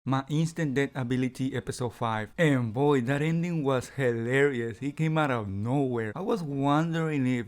My Instant Death Ability Episode 5. And boy, that ending was hilarious. He came out of nowhere. I was wondering if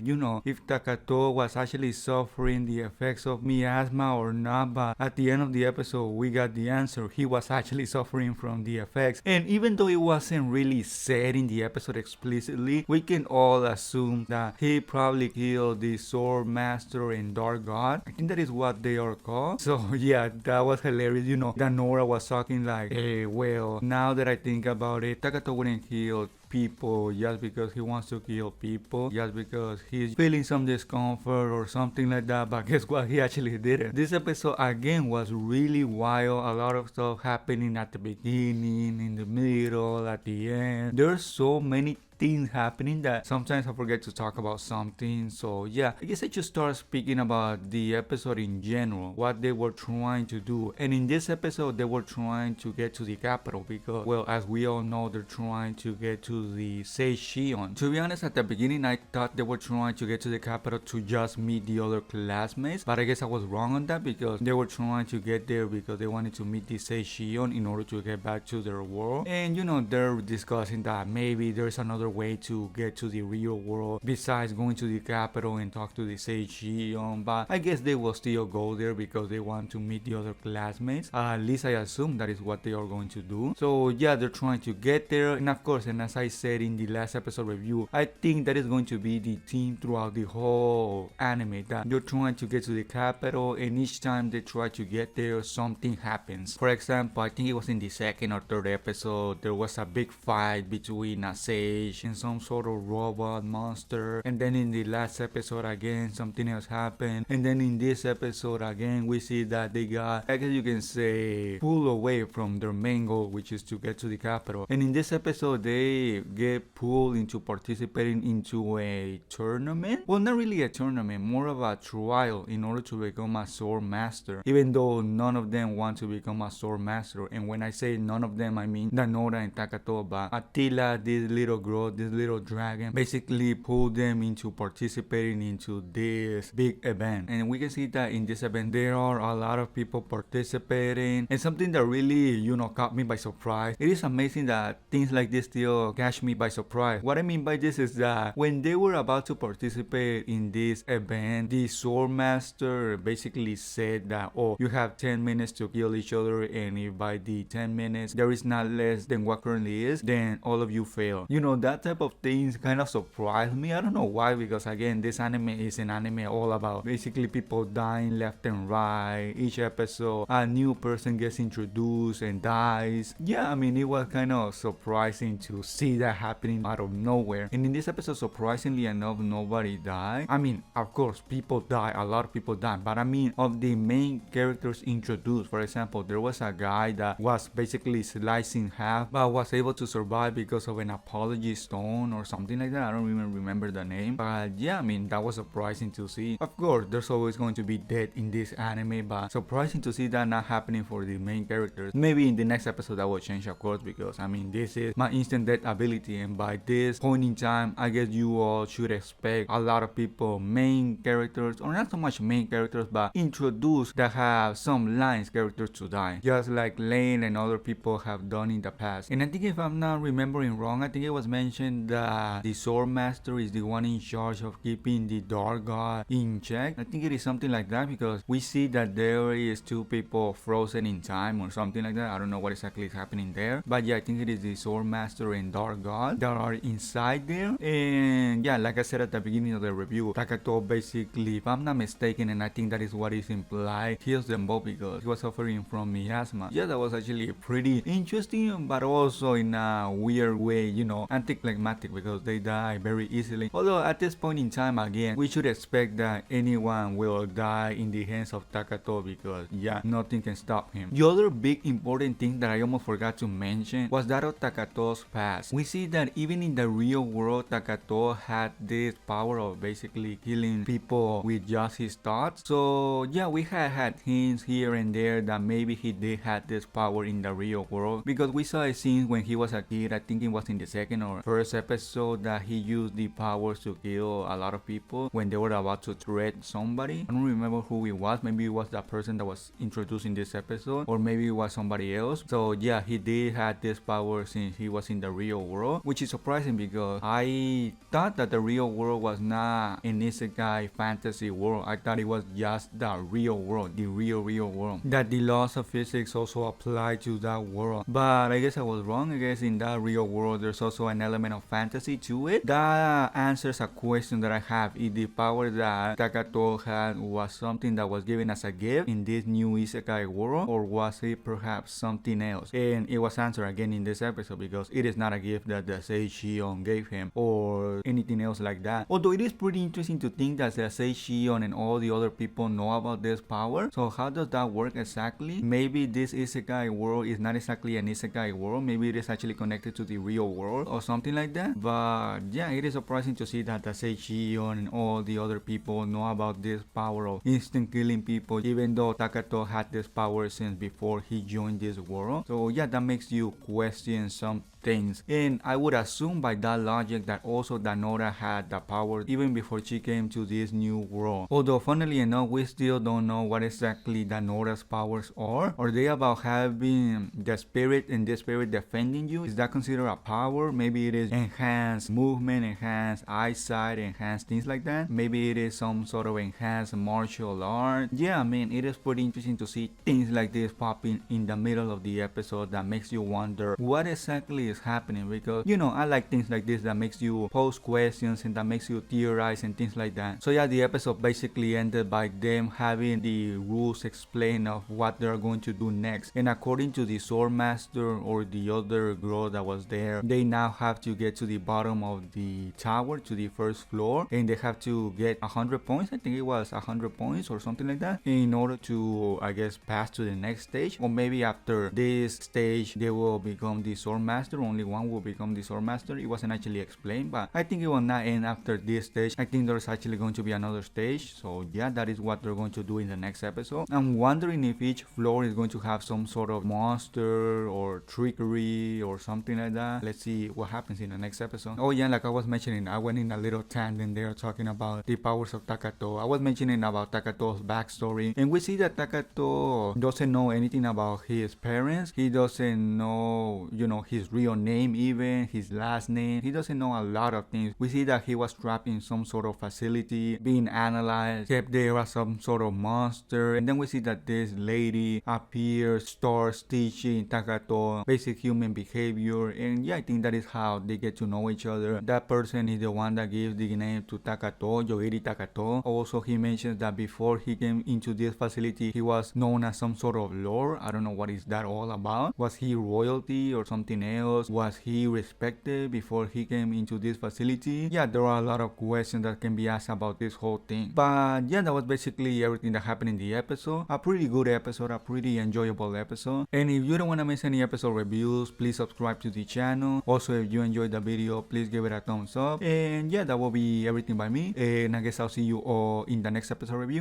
Takatou was actually suffering the effects of miasma or not, but at the end of the episode, we got the answer. He was actually suffering from the effects. And even though it wasn't really said in the episode explicitly, we can all assume that he probably killed the Sword Master and Dark God. I think that is what they are called. So yeah, that was hilarious. That Nora was talking like, hey, well, now that I think about it, Takatou wouldn't kill people just because he wants to kill people, just because he's feeling some discomfort or something like that. But guess what? He actually did it. This episode again was really wild. A lot of stuff happening at the beginning, in the middle, at the end. There's so many things happening that sometimes I forget to talk about something. So yeah, I guess I just start speaking about the episode in general, what they were trying to do. And in this episode, they were trying to get to the capital because, well, as we all know, they're trying to get to the Sage Shion. To be honest, at the beginning, I thought they were trying to get to the capital to just meet the other classmates, but I guess I was wrong on that because they were trying to get there because they wanted to meet the Sage Shion in order to get back to their world. And they're discussing that maybe there's another way to get to the real world besides going to the capital and talk to the Sage Shion, but I guess they will still go there because they want to meet the other classmates. At least I assume that is what they are going to do. So yeah, they're trying to get there, and of course, and as I said in the last episode review, I think that is going to be the theme throughout the whole anime, that they're trying to get to the capital, and each time they try to get there, something happens. For example, I think it was in the second or third episode, there was a big fight between a sage and some sort of robot monster, and then in the last episode again something else happened, and then in this episode again we see that they got, I guess you can say, pulled away from their main goal, which is to get to the capital. And in this episode they get pulled into participating into a tournament. Well, not really a tournament, more of a trial in order to become a sword master, even though none of them want to become a sword master. And when I say none of them, I mean Danora and Takatou, but Attila, this little girl, this little dragon, basically pulled them into participating into this big event. And we can see that in this event there are a lot of people participating, and something that really caught me by surprise. It is amazing that things like this still catch me by surprise. What I mean by this is that when they were about to participate in this event, the sword master basically said that, oh, you have 10 minutes to kill each other, and if by the 10 minutes there is not less than what currently is, then all of you fail. That type of things kind of surprised me. I don't know why, because again, this anime is an anime all about basically people dying left and right. Each episode a new person gets introduced and dies. Yeah, I mean, it was kind of surprising to see that happening out of nowhere. And in this episode, surprisingly enough, nobody died. I mean, of course, people die, a lot of people die, but I mean, of the main characters introduced, for example, there was a guy that was basically sliced in half but was able to survive because of an apology stone or something like that. I don't even remember the name, but yeah, I mean, that was surprising to see. Of course, there's always going to be death in this anime, but surprising to see that not happening for the main characters. Maybe in the next episode that will change, of course, because I mean, this is my instant death ability, and by this point in time, I guess you all should expect a lot of people, main characters, or not so much main characters, but introduced, that have some lines characters to die, just like Lane and other people have done in the past. And I think, if I'm not remembering wrong, I think it was mentioned that the sword master is the one in charge of keeping the dark god in check. I think it is something like that, because we see that there is two people frozen in time or something like that. I don't know what exactly is happening there, but yeah, I think it is the sword master and dark god that are inside there. And yeah, like I said at the beginning of the review, Takatou basically, if I'm not mistaken, and I think that is what is implied, kills them both because he was suffering from miasma. Yeah, that was actually pretty interesting, but also in a weird way, anticlimactic, because they die very easily. Although at this point in time, again, we should expect that anyone will die in the hands of Takatou, because yeah, nothing can stop him. The other big important thing that I almost forgot to mention was that of Takatou's past. We we see that even in the real world, Takatou had this power of basically killing people with just his thoughts. So yeah, we had hints here and there that maybe he did have this power in the real world, because we saw a scene when he was a kid, I think it was in the second or first episode, that he used the powers to kill a lot of people when they were about to threat somebody. I don't remember who it was, maybe it was that person that was introduced in this episode, or maybe it was somebody else. So yeah, he did have this power since he was in the real world, which is surprising because I thought that the real world was not an isekai fantasy world. I thought it was just the real world, the real world, that the laws of physics also apply to that world. But I guess I was wrong. I guess in that real world there's also an element of fantasy to it. That answers a question that I have: if the power that Takatou had was something that was given as a gift in this new isekai world, or was it perhaps something else? And it was answered again in this episode, because it is not a gift that the Sage Shion gave him or anything else like that. Although it is pretty interesting to think that the Sage Shion and all the other people know about this power. So how does that work exactly? Maybe this isekai world is not exactly an isekai world. Maybe it is actually connected to the real world or something like that. But yeah, it is surprising to see that the Sage Shion and all the other people know about this power of instant killing people, even though Takatou had this power since before he joined this world. So yeah, that makes you question some things. And I would assume by that logic that also Danora had the power even before she came to this new world. Although funnily enough, we still don't know what exactly Danora's powers are. Are they about having the spirit and the spirit defending you? Is that considered a power? Maybe it is enhanced movement, enhanced eyesight, enhanced things like that. Maybe it is some sort of enhanced martial art. Yeah, I mean, it is pretty interesting to see things like this popping in the middle of the episode that makes you wonder what exactly is happening, because you know, I like things like this that makes you pose questions and that makes you theorize and things like that. So yeah, the episode basically ended by them having the rules explained of what they're going to do next, and according to the sword master or the other girl that was there, they now have to get to the bottom of the tower, to the first floor, and they have to get 100 points. I think it was 100 points or something like that, in order to, I guess, pass to the next stage. Or maybe after this stage they will become the sword master, only one will become the sword master. It wasn't actually explained, but I think it will not end after this stage. I think there's actually going to be another stage. So yeah, that is what they're going to do in the next episode. I'm wondering if each floor is going to have some sort of monster or trickery or something like that. Let's see what happens in the next episode. Oh yeah, like I was mentioning, I went in a little tangent there talking about the powers of Takatou. I was mentioning about Takatou's backstory, and we see that Takatou doesn't know anything about his parents. He doesn't know, you know, his real name, even his last name. He doesn't know a lot of things. We see that he was trapped in some sort of facility, being analyzed, kept there as some sort of monster, and then we see that this lady appears, starts teaching Takatou basic human behavior. And yeah, I think that is how they get to know each other. That person is the one that gives the name to Takatou, Yogiri Takatou. Also, he mentions that before he came into this facility, he was known as some sort of lord. I don't know what is that all about. Was he royalty or something else? Was he respected before he came into this facility? Yeah, there are a lot of questions that can be asked about this whole thing. But yeah, that was basically everything that happened in the episode. A pretty good episode, a pretty enjoyable episode. And if you don't want to miss any episode reviews, please subscribe to the channel. Also, if you enjoyed the video, please give it a thumbs up. And yeah, that will be everything by me. And I guess I'll see you all in the next episode review.